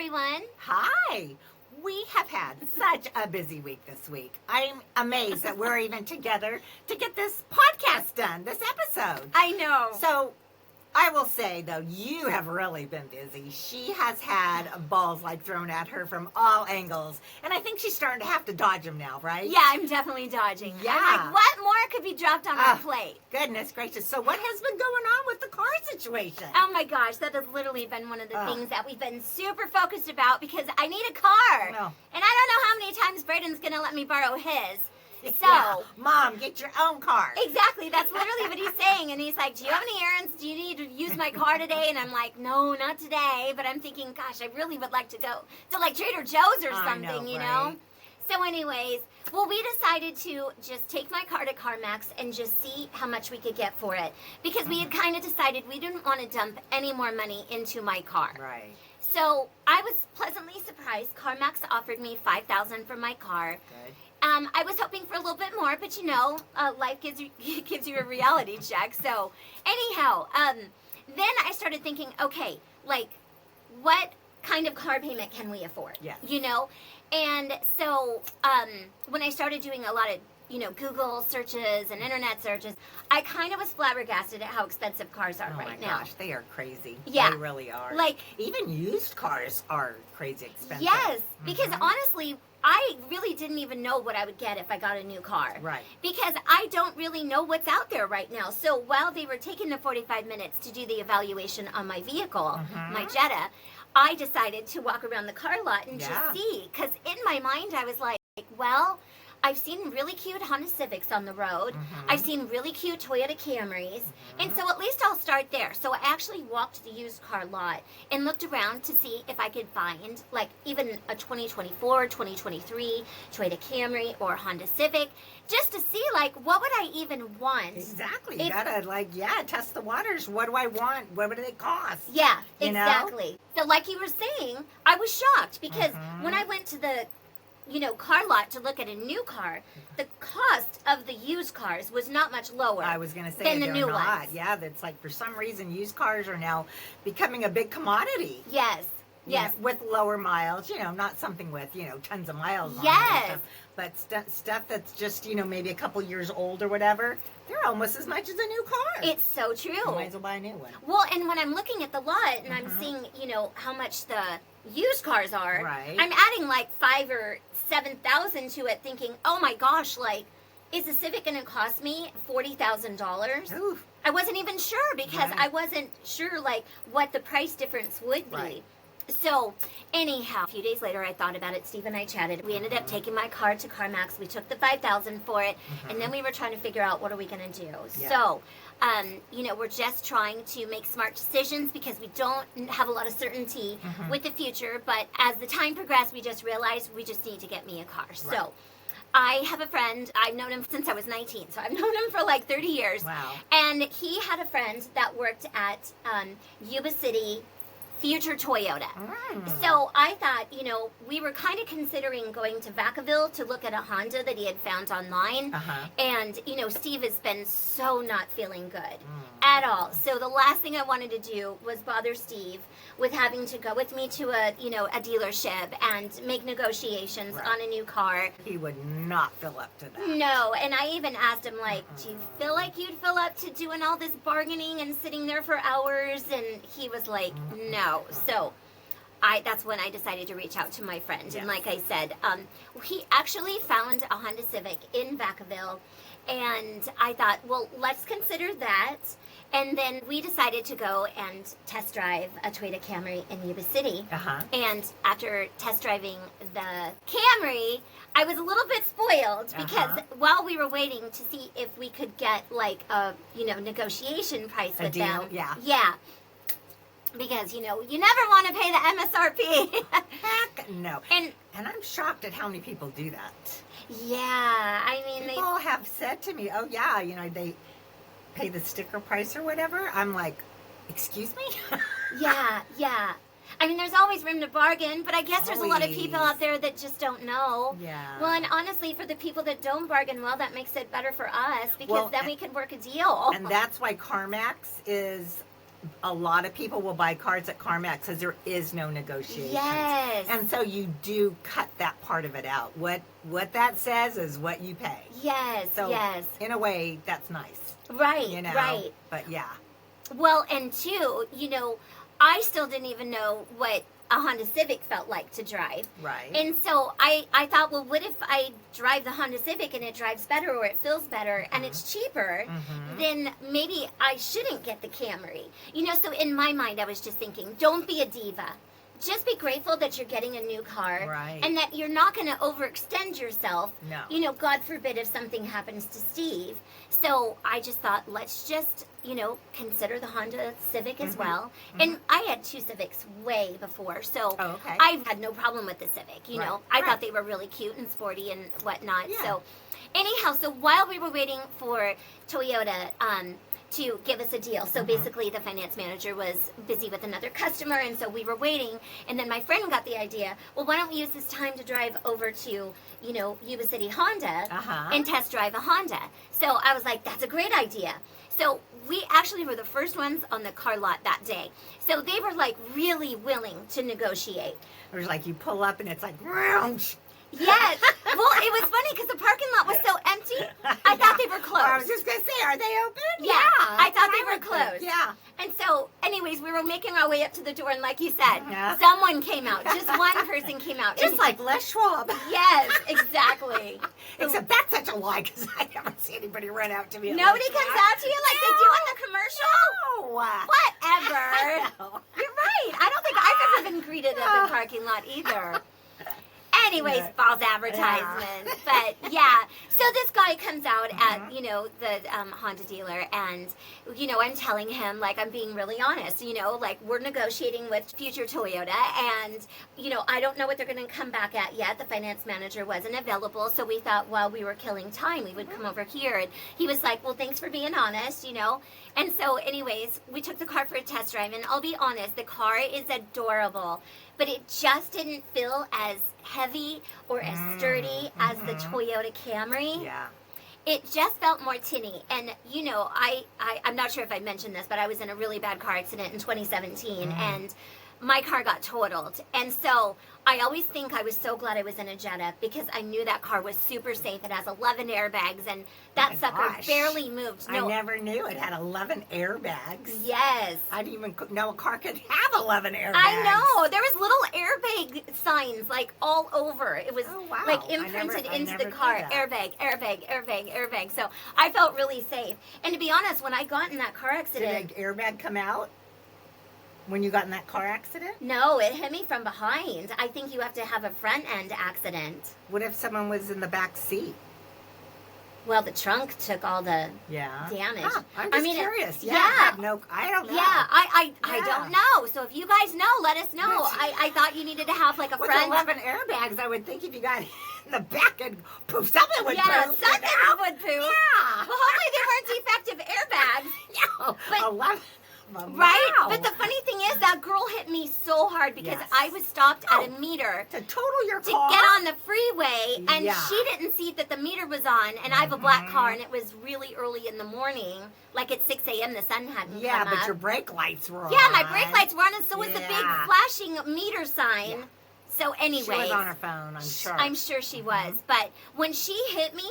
everyone. Hi. We have had such a busy week this week. I'm amazed that we're even together to get this podcast done, this episode. I know. So, I will say, though, you have really been busy. She has had balls like thrown at her from all angles. And I think she's starting to have to dodge them now, right? Yeah, I'm definitely dodging. Yeah. I'm like, what more could be dropped on our plate? Goodness gracious. So what has been going on with the car situation? Oh my gosh, that has literally been one of the things that we've been super focused about because I need a car. No. And I don't know how many times Braden's going to let me borrow his. So, yeah. Mom, get your own car. Exactly. That's literally what he's saying. And he's like, do you have any errands? Do you need to use my car today? And I'm like, no, not today. But I'm thinking, gosh, I really would like to go to like Trader Joe's or something, you know? So anyways, well, we decided to just take my car to CarMax and just see how much we could get for it. Because we had kind of decided we didn't want to dump any more money into my car. Right. So I was pleasantly surprised. CarMax offered me $5,000 for my car. Good. I was hoping for a little bit more, but you know, life gives you a reality check. So anyhow, then I started thinking, okay, like, what kind of car payment can we afford? Yeah. You know? And so when I started doing a lot of, you know, Google searches and internet searches, I kind of was flabbergasted at how expensive cars are right now. Oh my gosh, they are crazy. Yeah. They really are. Like, even used cars are crazy expensive. Yes, because honestly, I really didn't even know what I would get if I got a new car. Right. Because I don't really know what's out there right now. So while they were taking the 45 minutes to do the evaluation on my vehicle, my Jetta, I decided to walk around the car lot and just see. Because in my mind, I was like, well, I've seen really cute Honda Civics on the road. I've seen really cute Toyota Camrys. And so at least I'll start there. So I actually walked the used car lot and looked around to see if I could find like even a 2024, 2023 Toyota Camry or Honda Civic just to see like what would I even want. Exactly. You gotta test the waters. What do I want? What would they cost? Yeah, You know? exactly. So like you were saying, I was shocked because when I went to the car lot to look at a new car, the cost of the used cars was not much lower. I was going to say than the they're new not. ones. Yeah, that's like for some reason used cars are now becoming a big commodity. Yes. Yes. You know, with lower miles, not something with, tons of miles on it. Yes. But stuff that's just, maybe a couple years old or whatever, they're almost as much as a new car. It's so true. You might as well buy a new one. Well, and when I'm looking at the lot and I'm seeing, how much the used cars are, I'm adding like 5,000 or 7,000 to it thinking, oh my gosh, like, is the Civic going to cost me $40,000? I wasn't even sure because I wasn't sure, like, what the price difference would be. Right. So, anyhow, a few days later, I thought about it. Steve and I chatted. We ended up taking my car to CarMax. We took the $5,000 for it, and then we were trying to figure out what are we going to do. Yeah. So, we're just trying to make smart decisions because we don't have a lot of certainty with the future. But as the time progressed, we just realized we just need to get me a car. Right. So, I have a friend. I've known him since I was 19, so I've known him for like 30 years. Wow. And he had a friend that worked at Yuba City Future Toyota. So I thought, we were kind of considering going to Vacaville to look at a Honda that he had found online. And, Steve has been so not feeling good at all. So the last thing I wanted to do was bother Steve with having to go with me to a dealership and make negotiations on a new car. He would not fill up to that. No, and I even asked him, like, do you feel like you'd fill up to doing all this bargaining and sitting there for hours? And he was like, no. So that's when I decided to reach out to my friend. Yes. And like I said, he actually found a Honda Civic in Vacaville. And I thought, well, let's consider that. And then we decided to go and test drive a Toyota Camry in Yuba City. And after test driving the Camry, I was a little bit spoiled because while we were waiting to see if we could get like a, negotiation price with them. Yeah. Because, you never want to pay the MSRP. Heck no. And I'm shocked at how many people do that. Yeah, I mean, people have said to me, oh yeah, they pay the sticker price or whatever. I'm like, excuse me? Yeah. I mean, there's always room to bargain, but I guess there's a lot of people out there that just don't know. Yeah. Well, and honestly, for the people that don't bargain well, that makes it better for us because then we can work a deal. And that's why CarMax is a lot of people will buy cars at CarMax because there is no negotiation. Yes. And so you do cut that part of it out. What that says is what you pay. Yes, So yes. in a way, that's nice. Right, You know? right. But yeah. Well, and two, I still didn't even know what a Honda Civic felt like to drive. Right. And so I thought, well, what if I drive the Honda Civic and it drives better or it feels better and it's cheaper, then maybe I shouldn't get the Camry. So in my mind, I was just thinking, don't be a diva. Just be grateful that you're getting a new car. Right. And that you're not going to overextend yourself. No. God forbid if something happens to Steve. So I just thought, let's just, consider the Honda Civic as well. And I had 2 Civics way before. So I've had no problem with the Civic. I thought they were really cute and sporty and whatnot. Yeah. So anyhow, so while we were waiting for Toyota, to give us a deal. So basically the finance manager was busy with another customer, and so we were waiting, and then my friend got the idea, well, why don't we use this time to drive over to, Yuba City Honda and test drive a Honda. So I was like, that's a great idea. So we actually were the first ones on the car lot that day. So they were like really willing to negotiate. It was like you pull up and it's like, "Rounch." Yes. Well, it was funny because the parking lot was so empty. I thought they were closed. Well, I was just going to say, are they open? Yeah, I thought they were closed. Yeah. And so, anyways, we were making our way up to the door, and like you said, Yeah. someone came out. Just one person came out. Just like Les Schwab. Yes, exactly. Except that's such a lie because I never see anybody run out to me. Nobody comes out to you like they do in the commercial? No. Whatever. I know. You're right. I don't think I've ever been greeted at the parking lot either. Anyways, false advertisement. But yeah, so this guy comes out at, the Honda dealer, and, I'm telling him, like, I'm being really honest, like, we're negotiating with future Toyota, and, I don't know what they're going to come back at yet. The finance manager wasn't available, so we thought while we were killing time, we would come over here. And he was like, well, thanks for being honest, And so, anyways, we took the car for a test drive, and I'll be honest, the car is adorable, but it just didn't feel as heavy or as sturdy as the Toyota Camry. Yeah. It just felt more tinny. And, I'm not sure if I mentioned this, but I was in a really bad car accident in 2017, and my car got totaled. And so I always think I was so glad I was in a Jetta because I knew that car was super safe. It has 11 airbags, and that sucker barely moved. No, I never knew it had 11 airbags. Yes. I didn't even know a car could have 11 airbags. I know. There was little airbag signs like all over. It was like imprinted into the car. Airbag, airbag, airbag, airbag. So I felt really safe. And to be honest, when I got in that car accident... Did an airbag come out when you got in that car accident? No, it hit me from behind. I think you have to have a front end accident. What if someone was in the back seat? Well, the trunk took all the damage. Huh, I'm just curious. Yeah. I don't know. Yeah, I don't know. So if you guys know, let us know. I thought you needed to have like a with front. 11 airbags, I would think if you got in the back and poof, something would poof. Yeah, something would poof. Yeah. Well, hopefully they weren't defective airbags. No, But 11. Right? Wow. But the funny thing is that girl hit me so hard because I was stopped at a meter to total your to car? get on the freeway, and she didn't see that the meter was on, and I have a black car, and it was really early in the morning, like at 6 a.m. the sun hadn't come up. But your brake lights were on. Yeah, my brake lights were on, and so was the big flashing meter sign. Yeah. So anyway, she was on her phone, I'm sure. I'm sure she was. But when she hit me,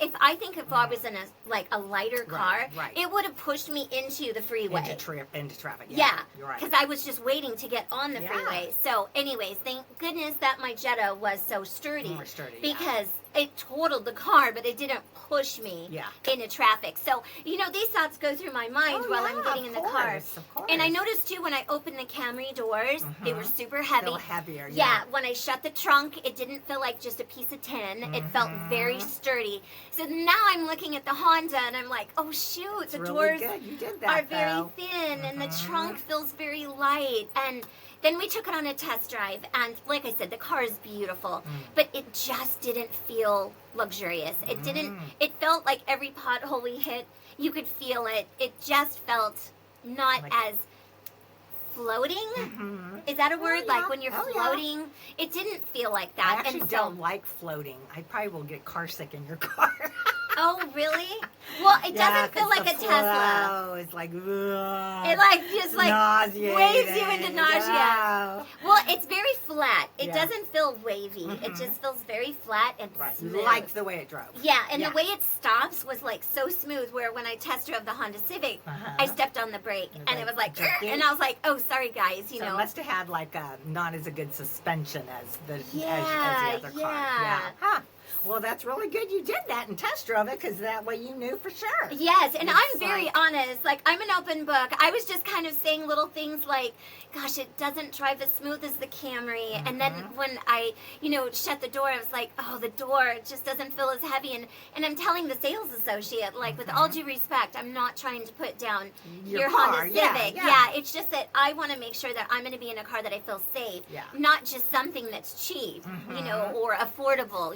if I was in a lighter car, it would have pushed me into the freeway. Into traffic. Yeah. You're right. Because I was just waiting to get on the freeway. So anyways, thank goodness that my Jetta was so sturdy. More sturdy. Because it totaled the car, but it didn't push me into traffic. So, these thoughts go through my mind while I'm getting in the car. Of course. And I noticed, too, when I opened the Camry doors, they were super heavy. A little heavier, yeah. When I shut the trunk, it didn't feel like just a piece of tin. It felt very sturdy. So now I'm looking at the Honda, and I'm like, oh, shoot, the doors are very thin, and the trunk feels very light. And then we took it on a test drive, and like I said, the car is beautiful, but it just didn't feel luxurious. It didn't, it felt like every pothole we hit, you could feel it. It just felt not as floating. Is that a word? Like when you're floating? It didn't feel like that. I actually don't like floating. I probably will get car sick in your car. Oh, really? Well, it doesn't feel 'cause like the a Tesla. flow is like, ugh, It like just like nauseating. waves you into nausea. Oh. Well, it's very flat. It Yeah. doesn't feel wavy. It just feels very flat and Right. smooth. Like the way it drove. Yeah, and the way it stops was like so smooth. Where when I test drove the Honda Civic, I stepped on the brake and it was like, and I was like, oh, sorry guys, you So know. it must have had like a not as a good suspension as the as the Yeah, other car. yeah. Huh. Well, that's really good you did that and test drove it because that way you knew for sure. Yes, and It's I'm very honest. Like, I'm an open book. I was just kind of saying little things like, gosh, it doesn't drive as smooth as the Camry. And then when I, shut the door, I was like, oh, the door just doesn't feel as heavy. And I'm telling the sales associate, like, with all due respect, I'm not trying to put down your car, Honda yeah, Civic. yeah. It's just that I want to make sure that I'm going to be in a car that I feel safe. Yeah. Not just something that's cheap, or affordable,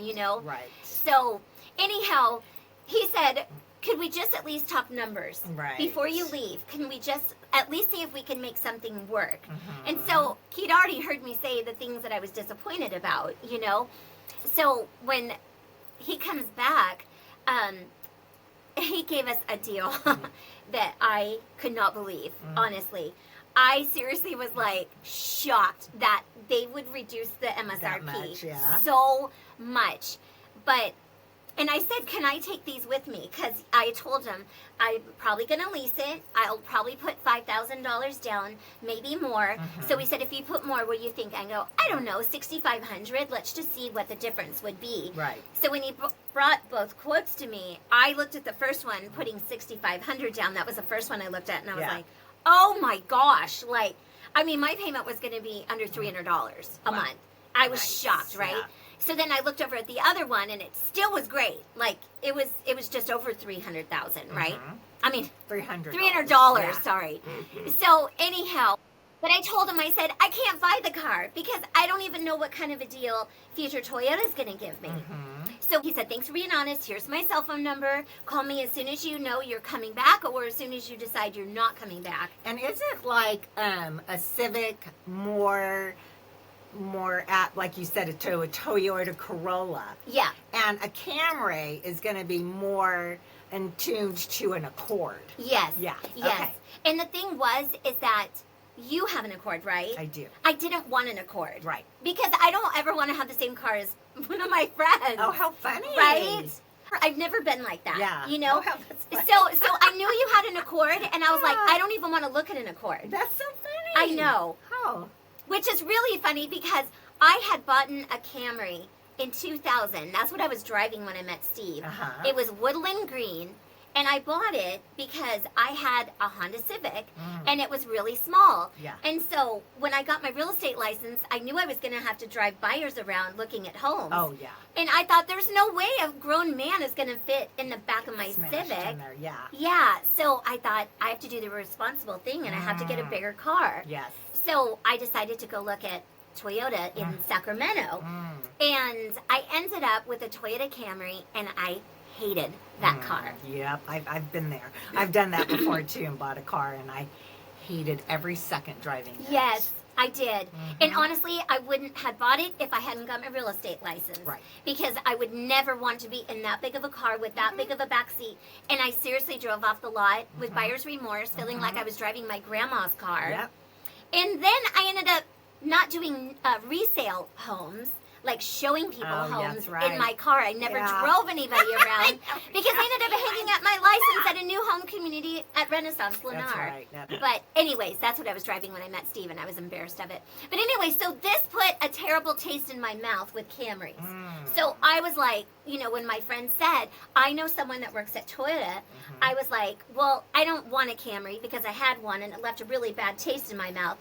Right. So, anyhow, he said, could we just at least talk numbers? Right. Before you leave, can we just at least see if we can make something work? And so he'd already heard me say the things that I was disappointed about, So when he comes back, he gave us a deal that I could not believe, honestly. I seriously was like shocked that they would reduce the MSRP That much, yeah. so much. And I said, can I take these with me? Because I told him I'm probably going to lease it. I'll probably put $5,000 down, maybe more. So he said, if you put more, what do you think? I go, I don't know, $6,500. Let's just see what the difference would be. Right. So when he brought both quotes to me, I looked at the first one, putting $6,500 down. That was the first one I looked at, and I was like, oh my gosh. Like, I mean, my payment was going to be under $300 a month. I was shocked, right? Yeah. So then I looked over at the other one, and it still was great. Like, it was just over $300,000, right? I mean, $300, sorry. So anyhow, but I told him, I said, I can't buy the car because I don't even know what kind of a deal Future Toyota is going to give me. So he said, thanks for being honest. Here's my cell phone number. Call me as soon as you know you're coming back or as soon as you decide you're not coming back. And isn't like a Civic more at, like you said, a Toyota Corolla? Yeah. And a Camry is going to be more in tune to an Accord. Yes. Yeah. Yes. Okay. And the thing is that you have an Accord, right? I do. I didn't want an Accord. Right. Because I don't ever want to have the same car as one of my friends. Oh, how funny. Right? I've never been like that. Yeah. Oh, that's funny. So I knew you had an Accord, and I was like, I don't even want to look at an Accord. That's so funny. I know. Oh. Which is really funny because I had bought a Camry in 2000. That's what I was driving when I met Steve. It was woodland green, and I bought it because I had a Honda Civic, and it was really small. Yeah. And so when I got my real estate license, I knew I was going to have to drive buyers around looking at homes. Oh, yeah. And I thought, there's no way a grown man is going to fit in the back of my Smashed Civic. in there, yeah. Yeah, so I thought, I have to do the responsible thing, and I have to get a bigger car. Yes. So I decided to go look at Toyota in Sacramento. And I ended up with a Toyota Camry, and I hated that car. Yep, I've been there. I've done that before, too, and bought a car, and I hated every second driving it. Yes, I did. And honestly, I wouldn't have bought it if I hadn't got my real estate license. Right. Because I would never want to be in that big of a car with that big of a back seat. And I seriously drove off the lot with buyer's remorse, feeling like I was driving my grandma's car. Yep. And then I ended up not doing resale homes, like showing people homes in my car. I never drove anybody around because I ended up hanging up my license at a new home community at Renaissance Lennar. That's right. But anyways, that's what I was driving when I met Steve, and I was embarrassed of it. But anyway, so this put a terrible taste in my mouth with Camrys. So I was like, when my friend said, I know someone that works at Toyota, I was like, well, I don't want a Camry because I had one and it left a really bad taste in my mouth.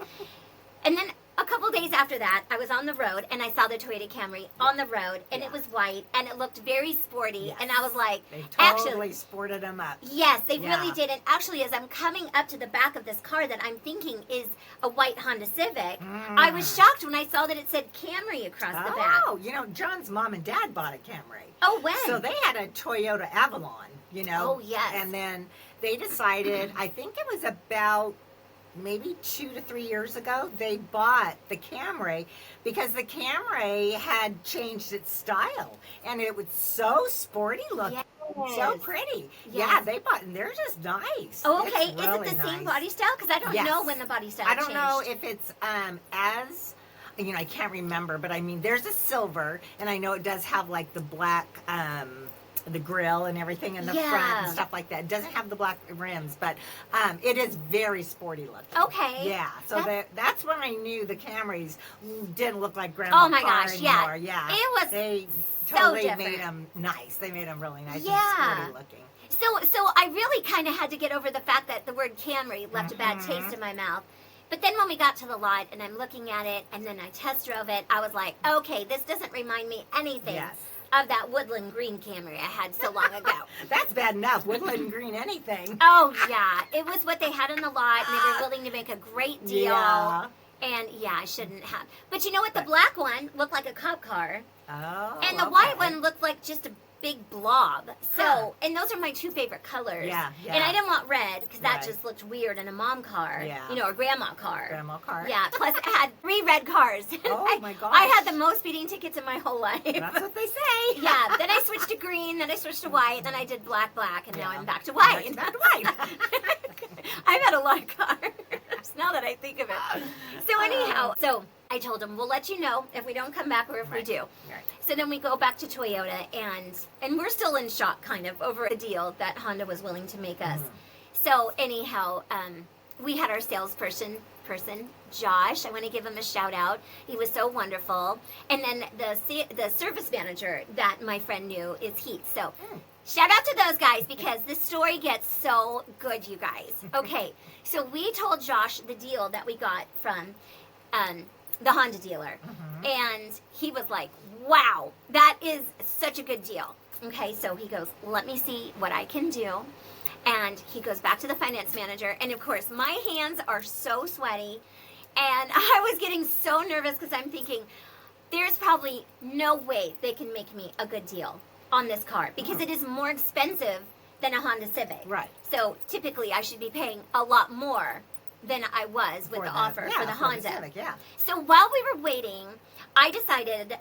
And then a couple days after that, I was on the road, and I saw the Toyota Camry on the road, and it was white, and it looked very sporty, and I was like, they totally sported them up. Yes, they really did. And actually, as I'm coming up to the back of this car that I'm thinking is a white Honda Civic, I was shocked when I saw that it said Camry across the back. Oh, John's mom and dad bought a Camry. Oh, when? So they had a Toyota Avalon, Oh, yes. And then they decided, I think it was about maybe 2 to 3 years ago, they bought the Camry because the Camry had changed its style and it was so sporty looking. So pretty. Yeah, they bought, and they're just nice. Oh, okay. It's really is it the same nice. body style? Because I don't know when the body style I don't changed. know if it's as, I can't remember, but I mean, there's a silver, and I know it does have like the black, the grill and everything in the front and stuff like that. It doesn't have the black rims, but it is very sporty looking. Okay. Yeah, so that's when I knew the Camrys didn't look like grandma car anymore. Yeah. It was They so totally different. made them nice. They made them really nice and sporty looking. So I really kind of had to get over the fact that the word Camry left a bad taste in my mouth. But then when we got to the lot and I'm looking at it and then I test drove it, I was like, okay, this doesn't remind me anything of that woodland green Camry I had so long ago. That's bad enough. Woodland green anything. Oh, yeah. It was what they had in the lot, and they were willing to make a great deal. Yeah. And, I shouldn't have. But you know what? The black one looked like a cop car. Oh, and the white one looked like just a big blob. So, and those are my two favorite colors. Yeah. And I didn't want red because that just looked weird in a mom car. Yeah. Or grandma car. Grandma car. Yeah. Plus, it had 3 red cars. Oh my gosh. I had the most speeding tickets in my whole life. That's what they say. Yeah. Then I switched to green. Then I switched to white. Then I did black, and now I'm back to white. Back to white. I've had a lot of cars now that I think of it. So anyhow, I told him, we'll let you know if we don't come back or if we do. Right. So then we go back to Toyota, and we're still in shock kind of over the deal that Honda was willing to make us. So anyhow, we had our salesperson, Josh. I want to give him a shout out. He was so wonderful. And then the service manager that my friend knew is Heath. So shout out to those guys because this story gets so good, you guys. Okay, so we told Josh the deal that we got from the Honda dealer. And he was like, wow, that is such a good deal. Okay, so he goes, let me see what I can do. And he goes back to the finance manager. And of course, my hands are so sweaty. And I was getting so nervous because I'm thinking, there's probably no way they can make me a good deal on this car because it is more expensive than a Honda Civic. Right. So typically I should be paying a lot more than I was with the offer for the Honda. Civic, So while we were waiting, I decided,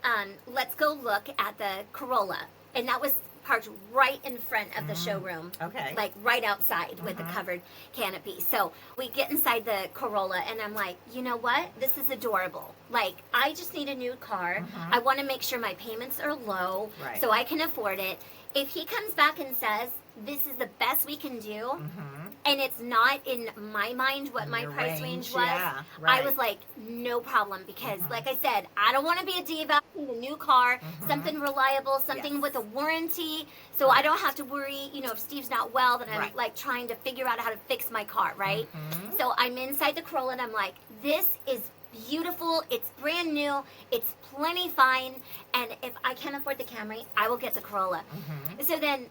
let's go look at the Corolla. And that was parked right in front of the showroom. Okay. Like right outside with the covered canopy. So we get inside the Corolla and I'm like, you know what? This is adorable. Like, I just need a new car. I want to make sure my payments are low so I can afford it. If he comes back and says, this is the best we can do, and it's not in my mind what my price range was, I was like, no problem, because like I said, I don't want to be a diva. I need a new car, something reliable, something with a warranty, so I don't have to worry, if Steve's not well, that I'm like trying to figure out how to fix my car, right? So I'm inside the Corolla and I'm like, this is beautiful, it's brand new, it's plenty fine, and if I can't afford the Camry, I will get the Corolla. So then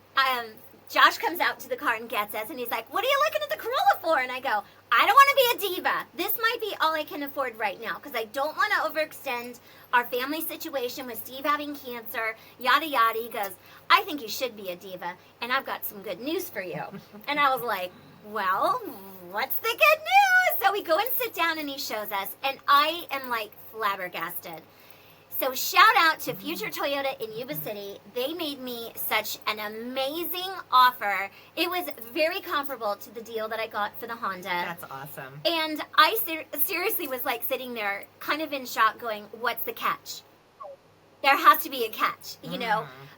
Josh comes out to the car and gets us, and he's like, what are you looking at the Corolla for? And I go, I don't want to be a diva. This might be all I can afford right now, because I don't want to overextend our family situation with Steve having cancer, yada yada. He goes, I think you should be a diva, and I've got some good news for you. And I was like, well, what's the good news? So we go and sit down and he shows us, and I am like flabbergasted. So shout out to Future Toyota in Yuba City. They made me such an amazing offer. It was very comparable to the deal that I got for the Honda. That's awesome. And I seriously was like sitting there kind of in shock going, what's the catch? There has to be a catch,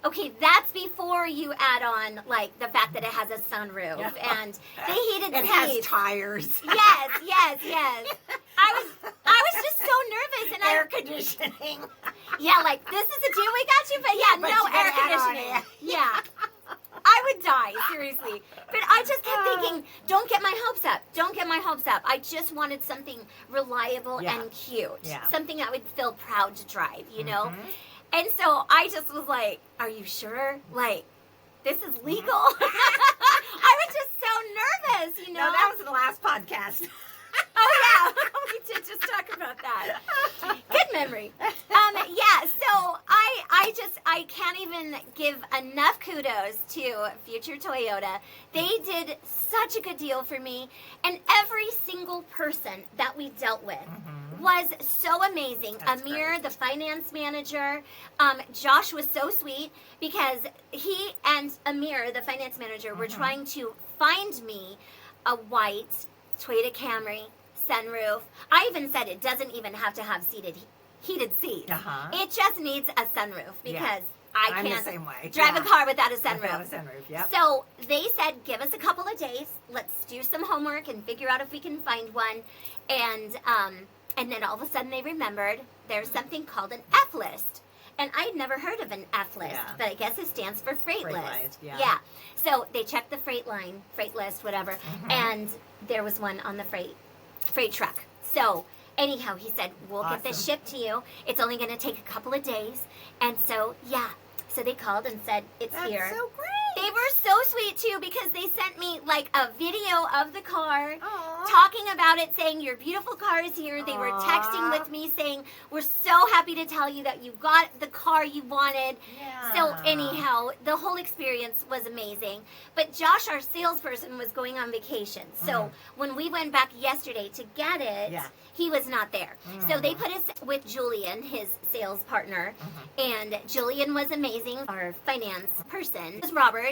Okay, that's before you add on, like, the fact that it has a sunroof and the heated seats. It has tires. Yes. I was just so nervous. And air conditioning. Yeah, like, this is the deal we got you, but no air conditioning. Yeah. I would die, seriously. But I just kept thinking, don't get my hopes up. I just wanted something reliable and cute. Yeah. Something I would feel proud to drive, And so I just was like, are you sure? Like, this is legal? I was just so nervous, No, that was the last podcast. Oh, yeah. We did just talk about that. Good memory. So I can't even give enough kudos to Future Toyota. They did such a good deal for me. And every single person that we dealt with was so amazing. That's Amir, great. the finance manager, Josh was so sweet because he and Amir, the finance manager, were trying to find me a white Toyota Camry sunroof. I even said it doesn't even have to have heated seats. It just needs a sunroof because I can't the same way. drive a car without a sunroof. Without a sunroof, yep. So they said, give us a couple of days. Let's do some homework and figure out if we can find one. And then all of a sudden they remembered there's something called an F list. And I'd never heard of an F list, but I guess it stands for freight list. Yeah. So they checked the freight list, whatever, and there was one on the freight truck. So anyhow, he said, we'll get this shipped to you. It's only going to take a couple of days. And so, so they called and said, it's here. That's so great. They were so sweet, too, because they sent me, like, a video of the car, Aww. talking about it, saying, your beautiful car is here. They were texting with me, saying, we're so happy to tell you that you got the car you wanted. Yeah. So, anyhow, the whole experience was amazing. But Josh, our salesperson, was going on vacation. So, when we went back yesterday to get it, he was not there. So, they put us with Julian, his sales partner, and Julian was amazing, our finance person. It was Robert.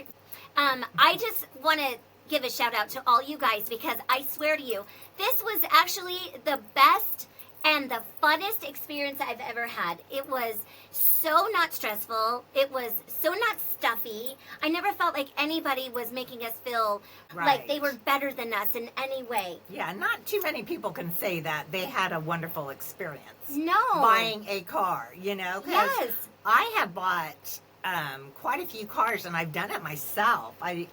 I just want to give a shout out to all you guys because I swear to you, this was actually the best and the funnest experience I've ever had. It was so not stressful. It was so not stuffy. I never felt like anybody was making us feel like they were better than us in any way. Yeah, not too many people can say that they had a wonderful experience. No. Buying a car, you know? 'Cause Yes. I have bought quite a few cars, and I've done it myself. I've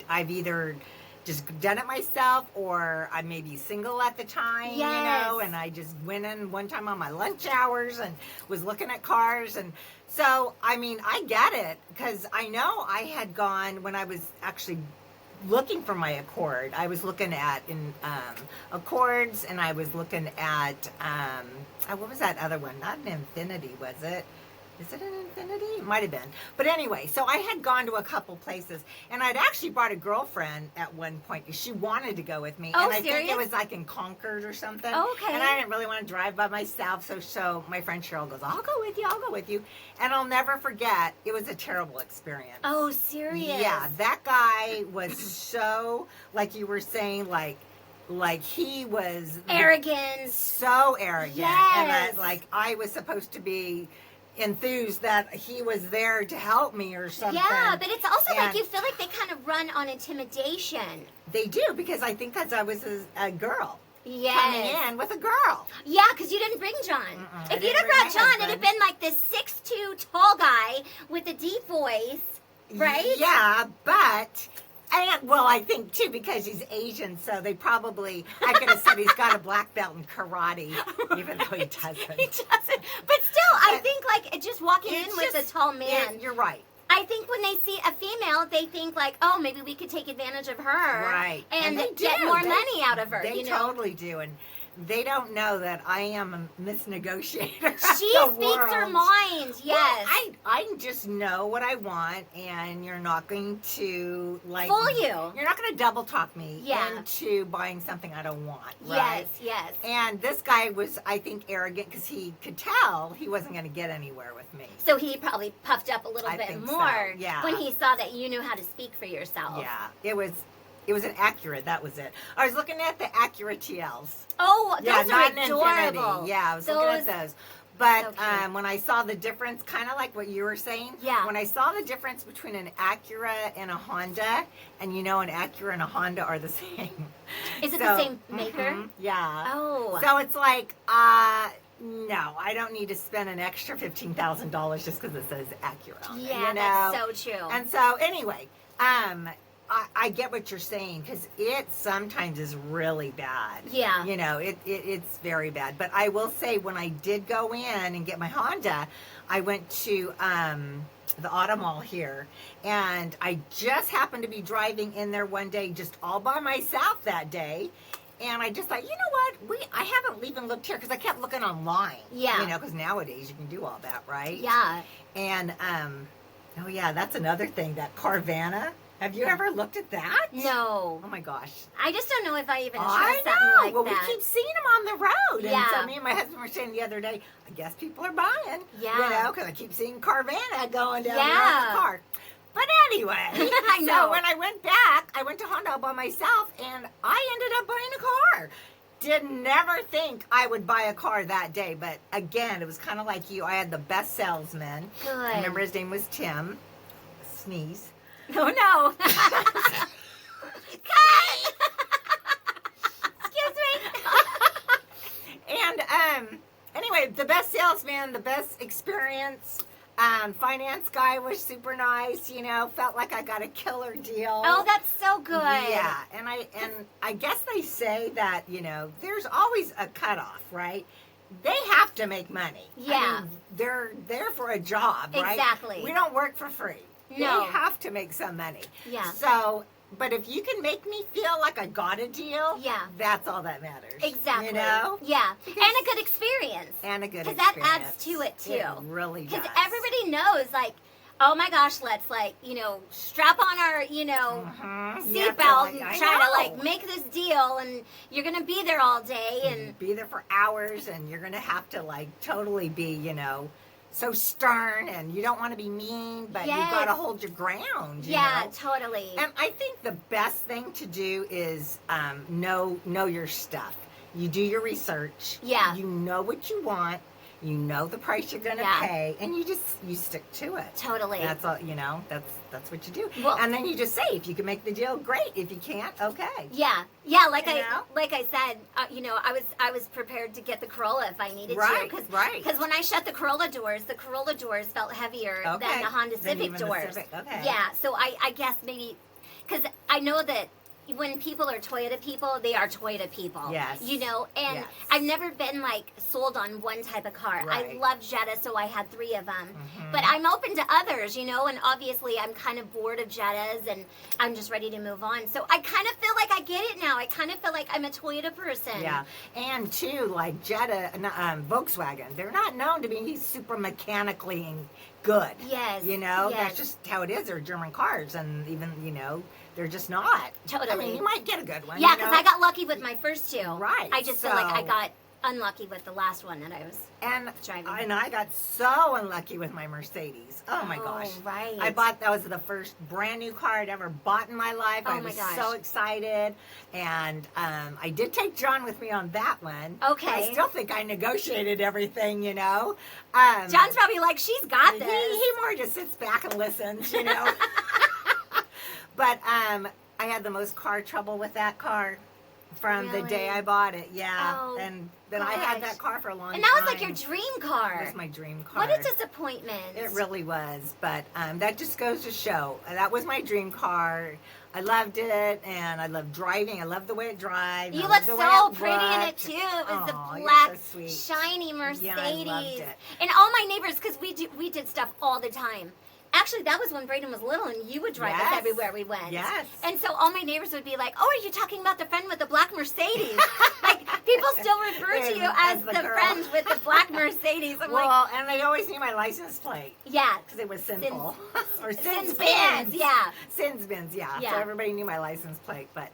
either just done it myself, or I may be single at the time, you know, and I just went in one time on my lunch hours and was looking at cars. And so, I mean, I get it, because I know I had gone, when I was actually looking for my Accord, I was looking at Accords, and I was looking at, what was that other one? Not an Infinity, was it? Is it an Infinity? It might have been. But anyway, so I had gone to a couple places, and I'd actually brought a girlfriend at one point. She wanted to go with me. Oh, and I serious? think it was like in Concord or something. Okay. And I didn't really want to drive by myself, so my friend Cheryl goes, I'll go with you. And I'll never forget, it was a terrible experience. Oh, serious? Yeah, that guy was so, like you were saying, like he was arrogant. So arrogant. Yes. And I was supposed to be enthused that he was there to help me or something. Yeah, but it's also like you feel like they kind of run on intimidation. They do, because I think because I was a girl. Yes. Coming in with a girl. Yeah, because you didn't bring John. If you'd have bring brought my John, it'd have husband. been like this 6'2" tall guy with a deep voice, right? Yeah, but... I think, too, because he's Asian, so they probably, I could have said he's got a black belt in karate, even though he doesn't. He doesn't. But still, I think, like, just walking in with a tall man. Yeah, you're right. I think when they see a female, they think, like, oh, maybe we could take advantage of her. Right. And they get do. more money out of her, They you know? totally do, and they don't know that I am a misnegotiator. She speaks her mind, yes. Well, I just know what I want, and you're not going to, fool you. You're not going to double talk me Yeah. into buying something I don't want, right? Yes. And this guy was, I think, arrogant because he could tell he wasn't going to get anywhere with me. So he probably puffed up a little I bit think so, more yeah. when he saw that you knew how to speak for yourself. Yeah, it was an Acura, that was it. I was looking at the Acura TLs. Oh, Yeah, those not are an adorable. Infinity. Yeah, I was looking at those. But So cute. when I saw the difference, kind of like what you were saying, when I saw the difference between an Acura and a Honda, and you know an Acura and a Honda are the same. Is it the same maker? Yeah. Oh. So it's like, no, I don't need to spend an extra $15,000 just because it says Acura on it. Yeah, you know? that's so true. And so anyway, I get what you're saying, because it sometimes is really bad. Yeah. You know, it's very bad. But I will say, when I did go in and get my Honda, I went to the Auto Mall here, and I just happened to be driving in there one day, just all by myself that day. And I just thought, you know what? I haven't even looked here, because I kept looking online. Yeah. You know, because nowadays you can do all that, right? Yeah. And, oh yeah, that's another thing, that Carvana. Have you ever looked at that? No. Oh my gosh. I just don't know if I even trust I something know. like Well, that. we keep seeing them on the road. Yeah. And so me and my husband were saying the other day, I guess people are buying. Yeah. You know, because I keep seeing Carvana going down Yeah. the car. But anyway, I know. So when I went back, I went to Honda by myself, and I ended up buying a car. Did never think I would buy a car that day, but again, it was kind of like you. I had the best salesman. Good. I remember his name was Tim. Sneeze. Oh, no. Excuse me. And anyway, the best salesman, the best experience. Finance guy was super nice, you know, felt like I got a killer deal. Oh, that's so good. Yeah, and I guess they say that, you know, there's always a cutoff, right? They have to make money. Yeah. I mean, they're there for a job, right? Exactly. We don't work for free. No. They have to make some money. Yeah. So, but if you can make me feel like I got a deal, Yeah. that's all that matters. Exactly. You know? Yeah. Because- and a good experience. And a good Because experience. that adds to it, too. It really does. Because everybody knows, like, oh my gosh, let's, like, you know, strap on our, you know, You have to, seatbelt and I try to, know. like, make this deal. And you're going to be there all day. And be there for hours, and you're going to have to, like, totally be, you know, so stern, and you don't want to be mean, but Yes. you've got to hold your ground, you yeah, know? totally. And I think the best thing to do is know your stuff. You do your research. Yeah. You know what you want. You know the price you're going to Yeah. pay, and you stick to it. Totally. That's all, you know, that's what you do. Well- and then you just say, if you can make the deal, great. If you can't, okay. Yeah, like You I know? like I said, you know, I was prepared to get the Corolla if I needed Right, to, right. Because when I shut the Corolla doors felt heavier than the Honda Than Civic even the doors. Civic, okay. Yeah, so I guess maybe because I know that when people are Toyota people, they are Toyota people. Yes. You know, and Yes. I've never been like sold on one type of car. Right. I love Jetta, so I had 3 of them. Mhm. But I'm open to others, you know, and obviously I'm kind of bored of Jettas and I'm just ready to move on. So I kind of feel like I get it now. I kind of feel like I'm a Toyota person. Yeah, and too, like Jetta, Volkswagen, they're not known to be super mechanically good. Yes. You know, yes. that's just how it is. They're German cars, and even, you know, they're just not. Totally. I mean, you might get a good one. Yeah, you because know? I got lucky with my first 2. Right, I just feel like I so- got unlucky with the last one that I was driving. And I got so unlucky with my Mercedes. Oh my Oh, gosh. right. That was the first brand new car I'd ever bought in my life. Oh I my was gosh. so excited. And I did take John with me on that one. Okay. I still think I negotiated everything, you know. John's probably like, she's got this. He more just sits back and listens, you know. But I had the most car trouble with that car from the day Really? I bought it. Yeah. Oh, and then I had gosh. that car for a long time. And that was like your dream car. It was my dream car. What a disappointment. It really was, but that just goes to show that was my dream car. I loved it, and I loved driving. I loved the way it drives. You I look loved the way so it pretty in it looked. too. It was Aw, the you're black, so sweet. shiny Mercedes. Yeah, I loved it. And all my neighbors, because we did stuff all the time. Actually, that was when Braden was little, and you would drive us Yes. everywhere we went. Yes. And so all my neighbors would be like, "Oh, are you talking about the friend with the black Mercedes?" Like people still refer to you as the girl. friend with the black Mercedes. I'm like, Well, and they always knew my license plate yeah, because it was simple. or Sin's Sin's Bins, yeah. Sin's Bins, yeah. Yeah. So everybody knew my license plate. But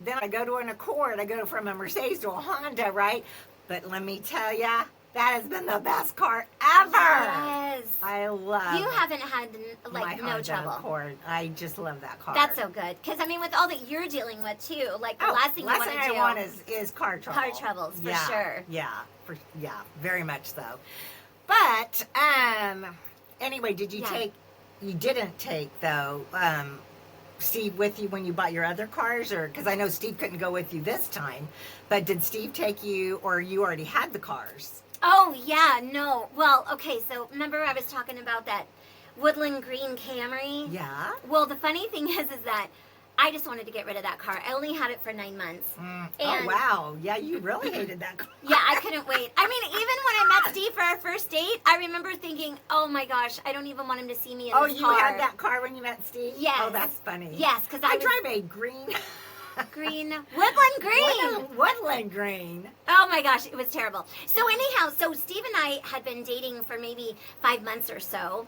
then I go to an Accord. I go from a Mercedes to a Honda, right? But let me tell ya, that has been the best car ever. Yes. I love You haven't had my like no Honda trouble. Accord. I just love that car. That's so good. Because, I mean, with all that you're dealing with, too, like, the last thing you want to do... I want is car trouble. Car troubles, for yeah, sure. Yeah, very much so. But, anyway, did you Yeah. you didn't take, though, Steve with you when you bought your other cars? Or, because I know Steve couldn't go with you this time, but did Steve take you, or you already had the cars? Oh, yeah, no. Well, okay, so remember I was talking about that woodland green Camry? Yeah. Well, the funny thing is that I just wanted to get rid of that car. I only had it for 9 months. Oh, And- wow. Yeah, you really hated that car. Yeah, I couldn't wait. I mean, even when I met Steve for our first date, I remember thinking, oh my gosh, I don't even want him to see me in Oh, this you car. had that car when you met Steve? Yes. Oh, that's funny. Yes, because I was drive a green... green, woodland green. Woodland green. Oh my gosh, it was terrible. So anyhow, so Steve and I had been dating for maybe 5 months or so.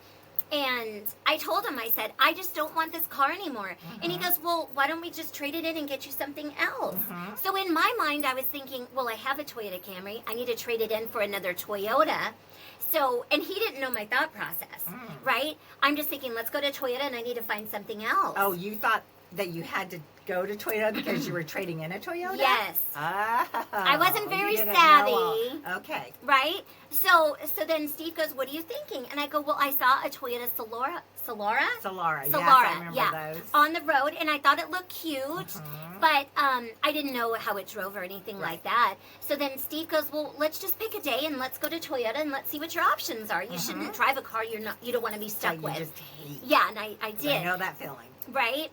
And I told him, I said, I just don't want this car anymore. And he goes, well, why don't we just trade it in and get you something else? So in my mind, I was thinking, well, I have a Toyota Camry. I need to trade it in for another Toyota. So, and he didn't know my thought process, right? I'm just thinking, let's go to Toyota and I need to find something else. Oh, you thought that you had to go to Toyota because you were trading in a Toyota? Yes. Oh, I wasn't very you didn't savvy. know. Okay. Right? So then Steve goes, what are you thinking? And I go, well, I saw a Toyota Solara, Solara, yes, I remember those. on the road, and I thought it looked cute, but I didn't know how it drove or anything like that. So then Steve goes, well, let's just pick a day and let's go to Toyota and let's see what your options are. You shouldn't drive a car you don't want to be stuck with. You just hate. Yeah, and I did. I know that feeling. Right?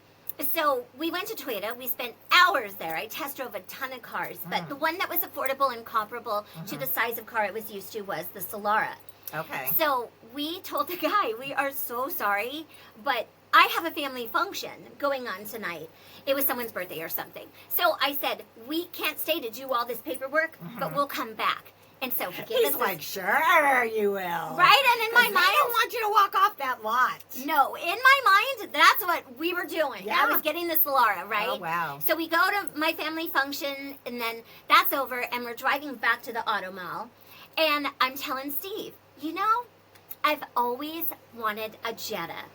So we went to Toyota. We spent hours there. I test drove a ton of cars, but the one that was affordable and comparable to the size of car I was used to was the Solara. Okay. So we told the guy, we are so sorry, but I have a family function going on tonight. It was someone's birthday or something. So I said, we can't stay to do all this paperwork, but we'll come back. And so he gave us He's like, sure you will. Right? And in my mind, I don't want you to walk off that lot. No, in my mind, that's what we were doing. Yeah. I was getting the Solara, right? Oh, wow. So we go to my family function, and then that's over, and we're driving back to the auto mall. And I'm telling Steve, you know, I've always wanted a Jetta.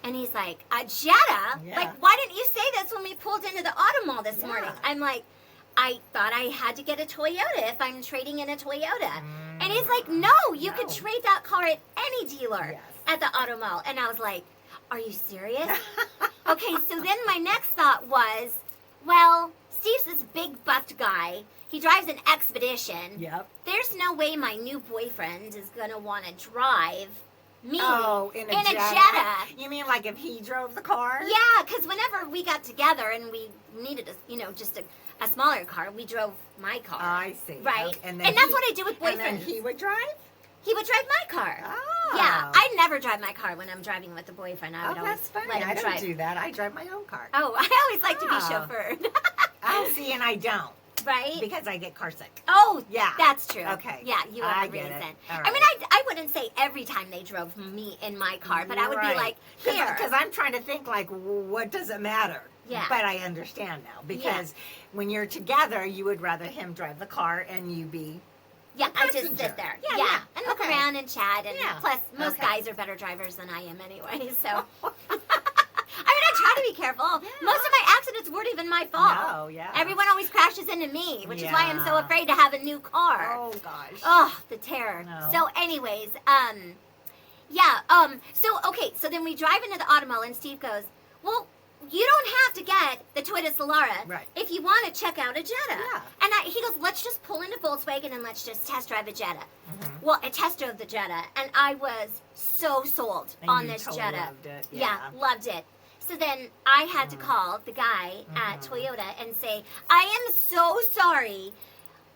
And he's like, a Jetta? Yeah. Like, why didn't you say this when we pulled into the auto mall this morning? I'm like, I thought I had to get a Toyota if I'm trading in a Toyota. And he's like, no, you could trade that car at any dealer at the auto mall. And I was like, are you serious? Okay, so then my next thought was, well, Steve's this big buffed guy. He drives an Expedition. Yep. There's no way my new boyfriend is going to want to drive me in a Jetta. You mean like if he drove the car? Yeah, because whenever we got together and we needed just a smaller car, we drove my car. I see. Right? Okay. And that's what I do with boyfriends. And then he would drive? He would drive my car. Oh. Yeah, I never drive my car when I'm driving with a boyfriend. I would always that's funny. let him I don't drive. do that. I drive my own car. Oh, I always like to be chauffeured. Oh, see, and I don't. Right? Because I get car sick. Oh, yeah. That's true. Okay. Yeah, you have I a get reason. it. All I mean, right. I wouldn't say every time they drove me in my car, but I would be like, here. Because I'm trying to think, like, what does it matter? Yeah. But I understand now. Because when you're together, you would rather him drive the car and you be... Yeah, I just sit there. Yeah. And look around and chat. And plus, most guys are better drivers than I am anyway, so... I mean, I try to be careful. Yeah. Most of my accidents weren't even my fault. No, yeah. Everyone always crashes into me, which is why I'm so afraid to have a new car. Oh, gosh. Oh, the terror. No. So anyways, so then we drive into the auto mall and Steve goes, well, you don't have to get the Toyota Solara if you want to check out a Jetta. Yeah. And he goes, let's just pull into Volkswagen and let's just test drive a Jetta. Well, I test drove the Jetta, and I was so sold on this Jetta. Loved it. Yeah, loved it. So then I had to call the guy at Toyota and say, I am so sorry.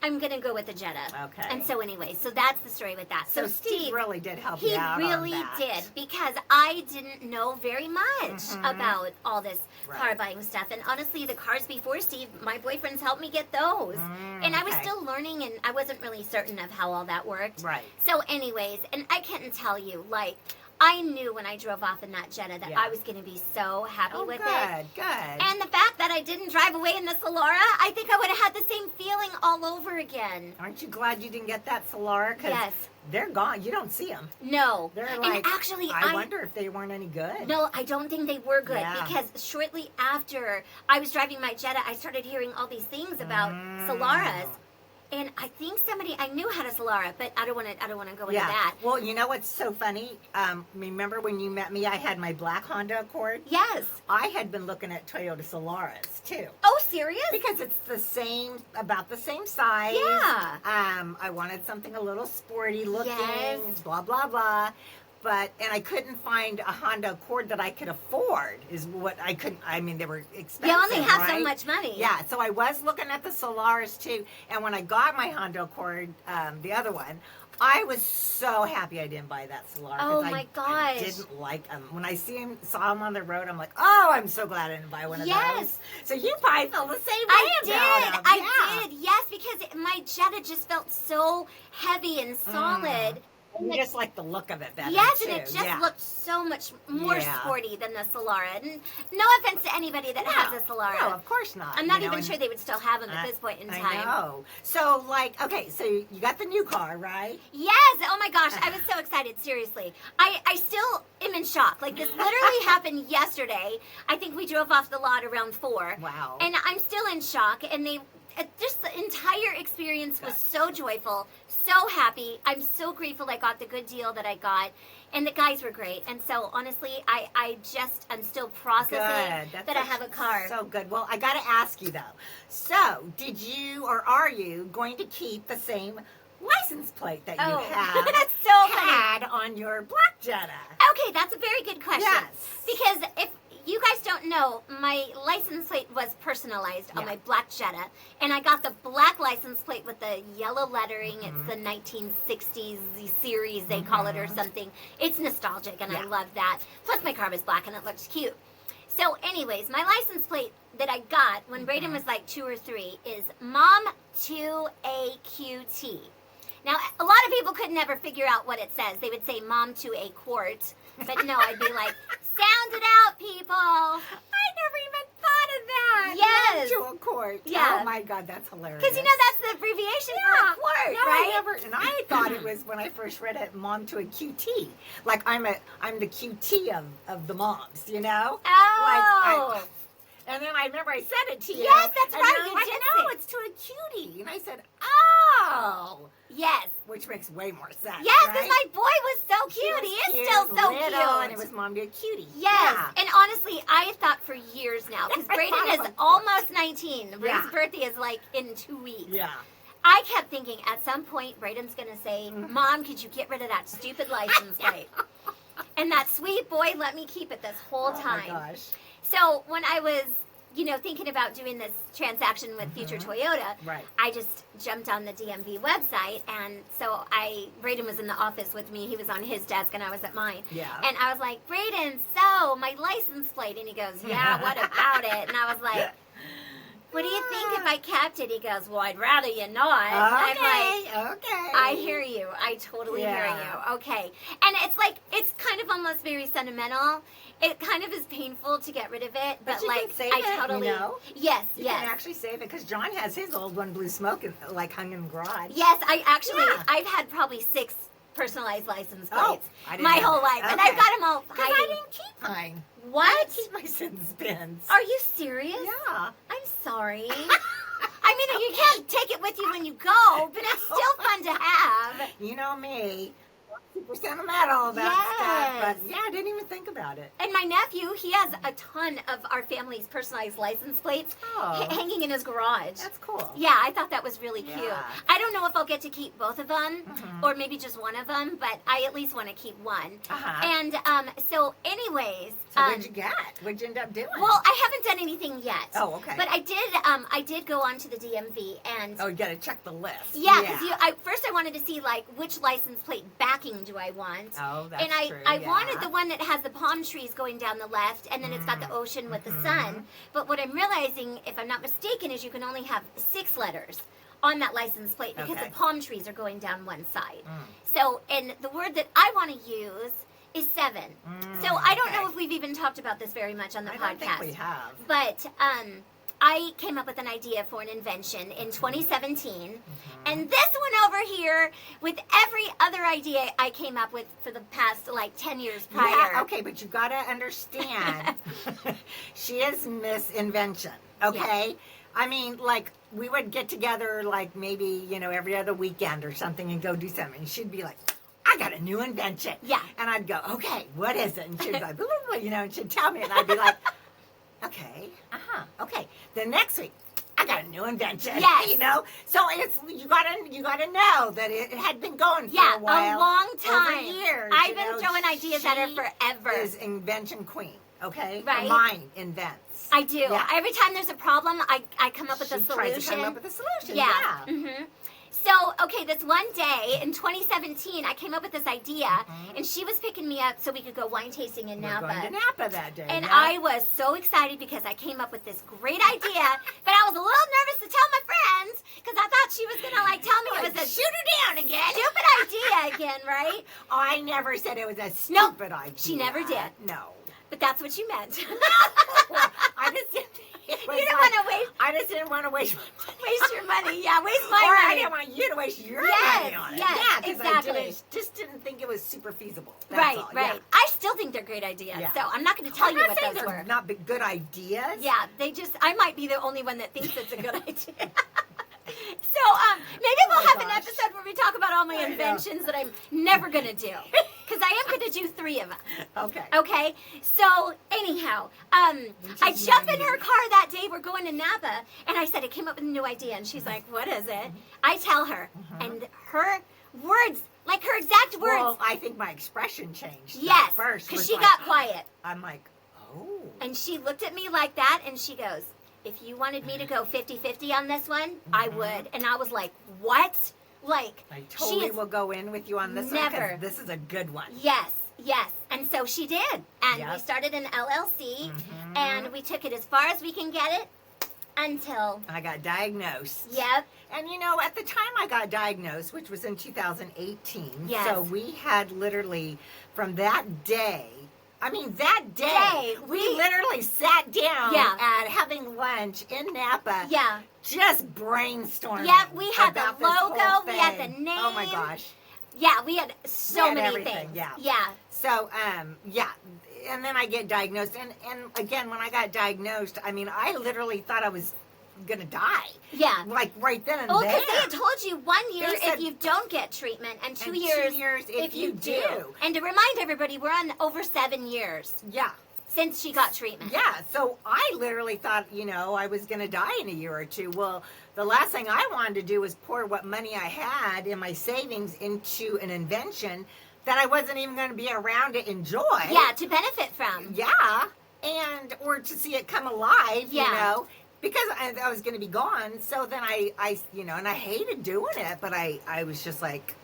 I'm going to go with the Jetta. Okay. And so anyway, so that's the story with that. So Steve really did help you out He really did, because I didn't know very much about all this car buying stuff. And honestly, the cars before Steve, my boyfriends helped me get those. And I was still learning, and I wasn't really certain of how all that worked. Right. So anyways, and I can't tell you, like, I knew when I drove off in that Jetta that I was going to be so happy with it. Good. And the fact that I didn't drive away in the Solara, I think I would have had the same feeling all over again. Aren't you glad you didn't get that Solara? Because they're gone. You don't see them. No. They're like, and actually, I wonder if they weren't any good. No, I don't think they were good, because shortly after I was driving my Jetta, I started hearing all these things about Solaras. And I think I knew had a Solara, but I don't want to go into that. Well, you know what's so funny? Remember when you met me, I had my black Honda Accord? Yes. I had been looking at Toyota Solaras, too. Oh, serious? Because it's about the same size. Yeah. I wanted something a little sporty looking, Yes. blah, blah. And I couldn't find a Honda Accord that I could afford, is what I couldn't, I mean, they were expensive, You only have so much money. Yeah, so I was looking at the Solaris too, and when I got my Honda Accord, the other one, I was so happy I didn't buy that Solara. Oh my gosh. I didn't like them. When I saw them on the road, I'm like, oh, I'm so glad I didn't buy one of those. So you probably felt the same way about them. I did, yes, because my Jetta just felt so heavy and solid. You just like the look of it better. Yes, too. and it just looked so much more sporty than the Solara. And no offense to anybody that has a Solara. No, of course not. I'm not even sure they would still have them at this point in time. I know. So, like, okay, so you got the new car, right? Yes. Oh my gosh, I was so excited. Seriously, I still am in shock. Like, this literally happened yesterday. I think we drove off the lot around 4. Wow. And I'm still in shock. And just the entire experience was so joyful, so happy. I'm so grateful I got the good deal that I got. And the guys were great. And so, honestly, I'm still processing that I have a car. So good. Well, I got to ask you, though. So, did you or are you going to keep the same license plate that you had, that's so had on your black Jetta? Okay, that's a very good question. Yes. Because if you guys don't know, my license plate was personalized on my black Jetta, and I got the black license plate with the yellow lettering. It's the 1960s series, they call it, or something. It's nostalgic, and I love that. Plus, my car was black, and it looks cute. So, anyways, my license plate that I got when Braden was like 2 or 3 is Mom to AQT. Now, a lot of people could never figure out what it says. They would say Mom to a Quartz. But no, I'd be like, sound it out, people. I never even thought of that. Yes. Mom to a Quartz. Yeah. Oh, my God, that's hilarious. Because, that's the abbreviation for a quart, no, right? And I thought it was, when I first read it, Mom to a QT. Like, I'm the QT of the moms, Oh. And then I remember I said it to you. Yes, that's and right. You're You like, did no, say. it's to a cutie. And I said, oh. Yes. Which makes way more sense. Yes, right? because my boy was so cute. He is still so little, cute. And it was Mom to a cutie. Yes. Yeah. And honestly, I have thought for years now, because Braden is almost 19. Braden's birthday is like in 2 weeks. Yeah. I kept thinking at some point Braden's going to say, Mom, could you get rid of that stupid license plate? And that sweet boy let me keep it this whole time. Oh, my gosh. So when I was, thinking about doing this transaction with Future Toyota, Right. I just jumped on the DMV website, and so Braden was in the office with me. He was on his desk, and I was at mine. Yeah. And I was like, Braden, so my license plate. And he goes, yeah, what about it? And I was like, what do you think if I kept it? He goes, well, I'd rather you not. Okay, I'm like, okay. I hear you. I totally hear you. Okay. And it's kind of almost very sentimental. It kind of is painful to get rid of it, but you like can save I it, totally Yes, You can actually save it, because John has his old one, Blue Smoke, like hung in the garage. Yes, I've had probably 6 personalized license plates I didn't my know whole that. life, and Okay. I've got them all Because I hiding. didn't keep mine. I What? didn't keep my sins bins. Are you serious? Yeah. I'm sorry. I mean, you can't take it with you when you go, but it's still fun to have. You know me. Super sentimental about stuff, but yeah, I didn't even think about it. And my nephew, he has a ton of our family's personalized license plates hanging in his garage. That's cool. Yeah, I thought that was really cute. Yeah. I don't know if I'll get to keep both of them, or maybe just one of them, but I at least want to keep one. And so anyways. So what'd you get? What'd you end up doing? Well, I haven't done anything yet. Oh, okay. But I did go on to the DMV and. Oh, you gotta check the list. Yeah, because first I wanted to see like which license plate backing do I want. Oh, that's and true. I wanted the one that has the palm trees going down the left, and then it's got the ocean with the sun. But what I'm realizing, if I'm not mistaken, is you can only have 6 letters on that license plate because the palm trees are going down one side. So, and the word that I want to use is 7. So I don't know if we've even talked about this very much on the podcast. I don't think we have. But I came up with an idea for an invention in 2017. And this one over here, with every other idea I came up with for the past, 10 years prior. Yeah, okay, but you got to understand, she is Miss Invention, okay? Yeah. I mean, we would get together, maybe, every other weekend or something and go do something. And she'd be like, I got a new invention. Yeah. And I'd go, okay, what is it? And she'd be like, blah, blah, blah, and she'd tell me, and I'd be like, okay, okay. Then next week, I got a new invention. Yes. So it's you gotta know that it had been going for a while. A long time. Over years. I've been throwing ideas at her forever. Is invention queen, okay? Right. Her mind invents. I do. Yeah. Every time there's a problem, I come up with a solution. Tries to come up with a solution. Yeah. Yeah. So, okay, this one day in 2017, I came up with this idea, and she was picking me up so we could go wine tasting in Napa. We're going to Napa that day. And I was so excited because I came up with this great idea, but I was a little nervous to tell my friends because I thought she was going to, like, tell me it was a shoot her down again. stupid idea again, right? Oh, I never said it was a stupid idea. She never did. No. But that's what you meant. I just didn't. You didn't want to waste. I just didn't want to waste Waste your money. Yeah, waste my or I money. didn't want you to waste your Yes, money on it. yes, Yeah, 'cause exactly. I just didn't think it was super feasible. That's Right, all. right. Yeah. I still think they're great ideas. Yeah. So I'm not going to tell I'm you not what saying those they're were. not good ideas. Yeah, I might be the only one that thinks it's a good idea. So, maybe we'll have an gosh. episode where we talk about all my I know. inventions that I'm never going to do. Because I am going to do 3 of them. Okay. Okay? So, anyhow, I jump in her car that day. We're going to Napa. And I said, I came up with a new idea. And she's like, what is it? I tell her. And her words, like her exact words. Well, I think my expression changed. Yes. First. Because was she like, got quiet. I'm like, oh. And she looked at me like that, and she goes, if you wanted me to go 50-50 on this one, I would. And I was like, what? Like, I she totally is, will go in with you on this one. 'Cause Never. This is a good one. yes, yes. And so she did. And Yep. we started an LLC, and we took it as far as we can get it until, I got diagnosed. yep, And you know, at the time I got diagnosed, which was in 2018, Yes. so we had literally, from that day, we literally sat down Yeah. at having lunch in Napa, yeah. just brainstorming. Yep, we had the about this whole logo, we had the thing. name. Oh my gosh. Yeah, we had so We had many everything, things. yeah. Yeah. So, yeah. And then I get diagnosed. And again, when I got diagnosed, I mean, I literally thought I was going to die. Yeah. Like right then and Oh, there. because they had told you 1 year They said- if you don't get treatment, and 2 And 2 years, years if you do. And to remind everybody, we're on over 7 years Yeah. since she got treatment. Yeah, so I literally thought, you know, I was going to die in a year or two. Well, the last thing I wanted to do was pour what money I had in my savings into an invention that I wasn't even going to be around to enjoy. Yeah, to benefit from. Yeah, and or to see it come alive, Yeah. you know, because I was going to be gone. So then I, you know, and I hated doing it, but I was just like,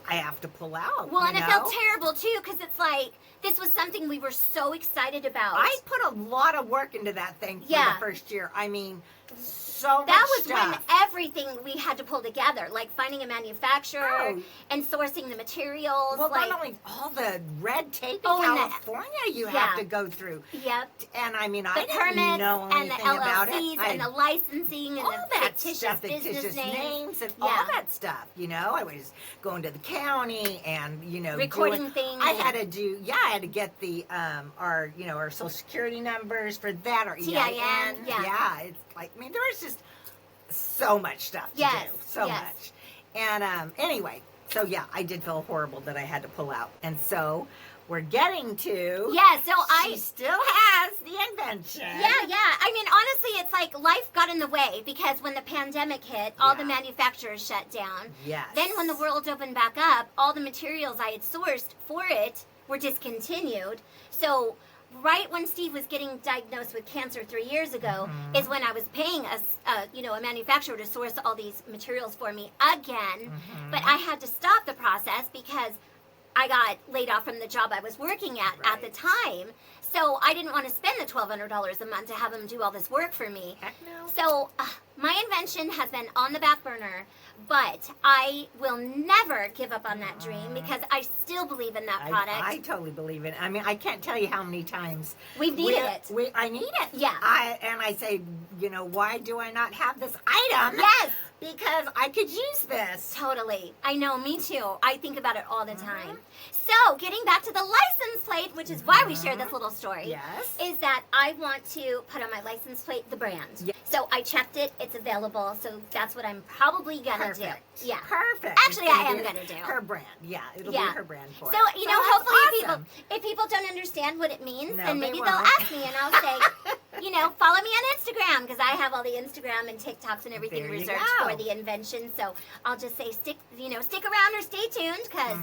I have to pull out. Well, and you it know? felt terrible too, because it's like this was something we were so excited about. I put a lot of work into that thing for Yeah. the first year. I mean, so much that was stuff. when everything we had to pull together, like finding a manufacturer Oh. and sourcing the materials. Well, like, not only all the red tape in Oh, and the- California you yeah. have to go through. yep, And I mean, I the didn't permits know and the anything about it. LLCs and the licensing and all the that fictitious stuff, business fictitious names and Yeah. all that stuff, you know. I was going to the county and, you know, Recording doing, things. I had to do, I had to get the, our, you know, our social security numbers for that, or TIN, EIN. yeah. It's like, I mean, there was just so much stuff to Yes, do. So yes. much. And anyway, so yeah, I did feel horrible that I had to pull out. And so we're getting to. Yeah, so She still has the invention. Yeah. I mean, honestly, it's like life got in the way because when the pandemic hit, all the Yeah. manufacturers shut down. Yes. Then when the world opened back up, all the materials I had sourced for it were discontinued. So right when Steve was getting diagnosed with cancer 3 years ago is when I was paying a manufacturer to source all these materials for me again. But I had to stop the process because I got laid off from the job I was working at the Right. time. So I didn't want to spend the $1,200 a month to have him do all this work for me. Heck no. So my invention has been on the back burner, but I will never give up on that dream because I still believe in that product. I totally believe it. I mean, I can't tell you how many times We've needed it. I need it. Yeah. I say, you know, why do I not have this item? Yes. Because I could use this. Totally. I know, me too. I think about it all the time. So, getting back to the license plate, which is why we share this little story, Yes. is that I want to put on my license plate the brand. Yes. So, I checked it. It's available. So, that's what I'm probably going to do. Perfect. Yeah. Perfect. Actually, It's I am be gonna do. her brand. Yeah, it'll Yeah. be her brand for So, it. you know, that's hopefully awesome. if people don't understand what it means, No, then they maybe they'll won't. ask me and I'll say, follow me on Instagram because I have all the Instagram and TikToks and everything There you researched go. for the invention. So I'll just say stick around or stay tuned because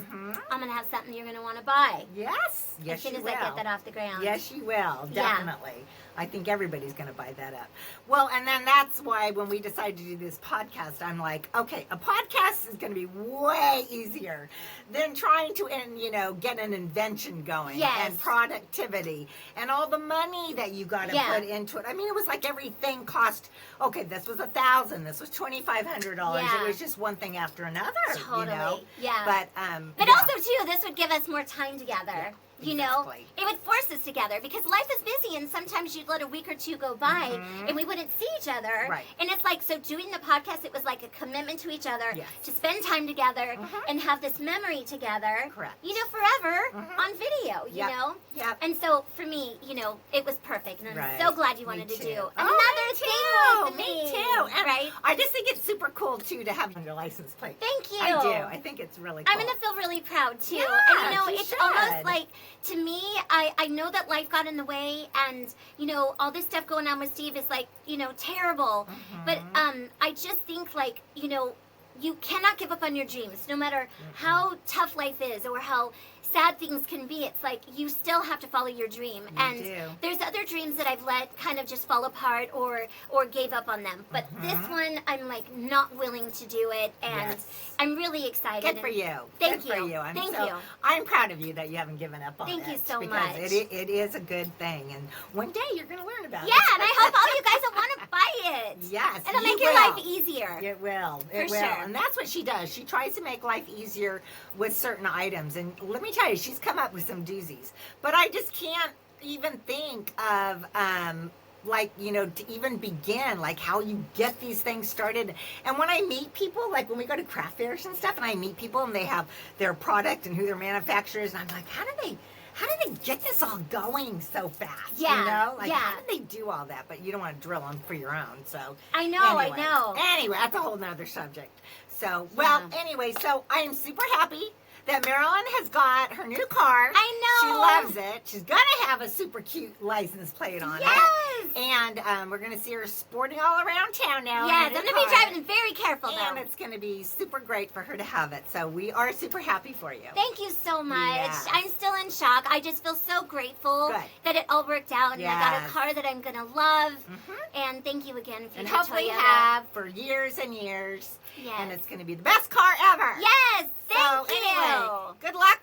I'm gonna have something you're gonna want to buy. Yes. Yes, as soon you as will. I get that off the ground. Yes, you will. Yeah. Definitely. I think everybody's going to buy that up. Well, and then that's why when we decided to do this podcast, I'm like, okay, a podcast is going to be way easier than trying to, get an invention going Yes. and productivity and all the money that you got to put into it. I mean, it was like everything cost. Okay, this was $1,000. This was $2,500. Yeah. It was just one thing after another. Totally. Yeah. But But also too, this would give us more time together. Exactly. It would force us together because life is busy and sometimes you'd let a week or two go by and we wouldn't see each other. Right. And it's like, so doing the podcast, it was like a commitment to each other Yes. to spend time together and have this memory together. Correct. Forever on video, you Yep. know? Yep. And so for me, it was perfect. And I'm Right. so glad you Me wanted to too. do Oh, another me thing too. with me. Me too. And Right? I just think it's super cool, too, to have your license plate. Thank you. I do. I think it's really cool. I'm going to feel really proud too. Yeah, and you it's should. almost like, to me, I know that life got in the way and, all this stuff going on with Steve is like, terrible. But I just think like, you cannot give up on your dreams no matter how tough life is or how sad things can be. It's like you still have to follow your dream. You do. There's other dreams that I've let kind of just fall apart or gave up on them. But this one, I'm like not willing to do it, and Yes. I'm really excited. Good for you. Thank Good for you. you. Thank you. I'm proud of you that you haven't given up on it. Thank you so because much. It is a good thing. And one day you're going to learn about Yeah, it. and I hope all you guys will want to buy it. Yes, It'll you make your will. life easier. It will. For It will. sure. And that's what she does. She tries to make life easier with certain items. And let me tell you, she's come up with some doozies. But I just can't even think of to even begin, like how you get these things started. And when I meet people, like when we go to craft fairs and stuff, and I meet people and they have their product and who their manufacturer is, and I'm like, how do they get this all going so fast? Yeah, How do they do all that? But you don't want to drill them for your own, so. I know, Anyway. I know. Anyway, that's a whole nother subject. So, well, anyway, so I am super happy that Marilyn has got her new car. I know. She loves it. She's going to have a super cute license plate on Yes. it. And we're going to see her sporting all around town now. Yes, in I'm her going to be car. driving very careful And though. it's going to be super great for her to have it. So we are super happy for you. Thank you so much. Yes. I'm still in shock. I just feel so grateful Good. that it all worked out and I got Yes. a car that I'm going to love. Mhm. And thank you again, And Future hopefully Toyota. have for years and years. Yes. And it's going to be the best car ever. Yes, thank So you. anyway, good luck